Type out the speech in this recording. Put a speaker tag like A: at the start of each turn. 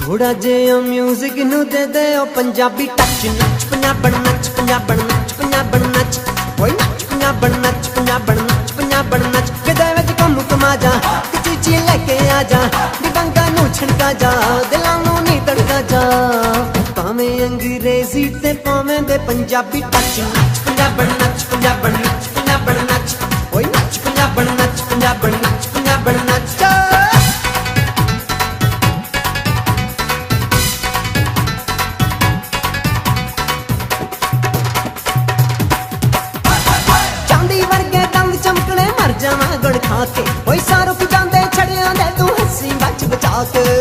A: ਥੋੜਾ ਜਿਹਾ ਮਿਊਜ਼ਿਕ ਨੂੰ ਦੇ ਦੇ ਉਹ ਪੰਜਾਬੀ ਟੱਚ ਨੱਚ ਪੰਜਾਬਣ ਨੱਚ ਪੰਜਾਬਣ ਨੱਚ ਪੰਜਾਬਣ ਨੱਚ ਓਏ ਨੱਚ ਪੰਜਾਬਣ ਨੱਚ ਪੰਜਾਬਣ ਨੱਚ ਪੰਜਾਬਣ ਨੱਚ ਕਿਤੇ ਵਿੱਚ ਕੰਮ ਕਮਾ ਜਾ ਕਿਤੇ ਚੀ ਲੈ ਕੇ ਆ ਜਾ ਦਿਵਾਂਗਾ ਨੂੰ ਛਣਕਾ ਜਾ ਦਿਲਾਂ ਨੂੰ ਨਹੀਂ ਤੜਕਾ ਜਾ ਭਾਵੇਂ ਅੰਗਰੇਜ਼ੀ ਤੇ ਭਾਵੇਂ ਦੇ ਪੰਜਾਬੀ ਟੱਚ ਨੱਚ ਪੰਜਾਬਣ ਨੱਚ ਪੰਜਾਬਣ ਨੱਚ ਪੰਜਾਬਣ ਨੱਚ ਓਏ ਨੱਚ ਪੰਜਾਬਣ ਨੱਚ ਪੰਜਾਬਣ ਨੱਚ ਪੰਜਾਬਣ ਨੱਚ जावा गुड़ खा के ओए सारो की जांदे छड़ियां दे तू हंसी बच बचा के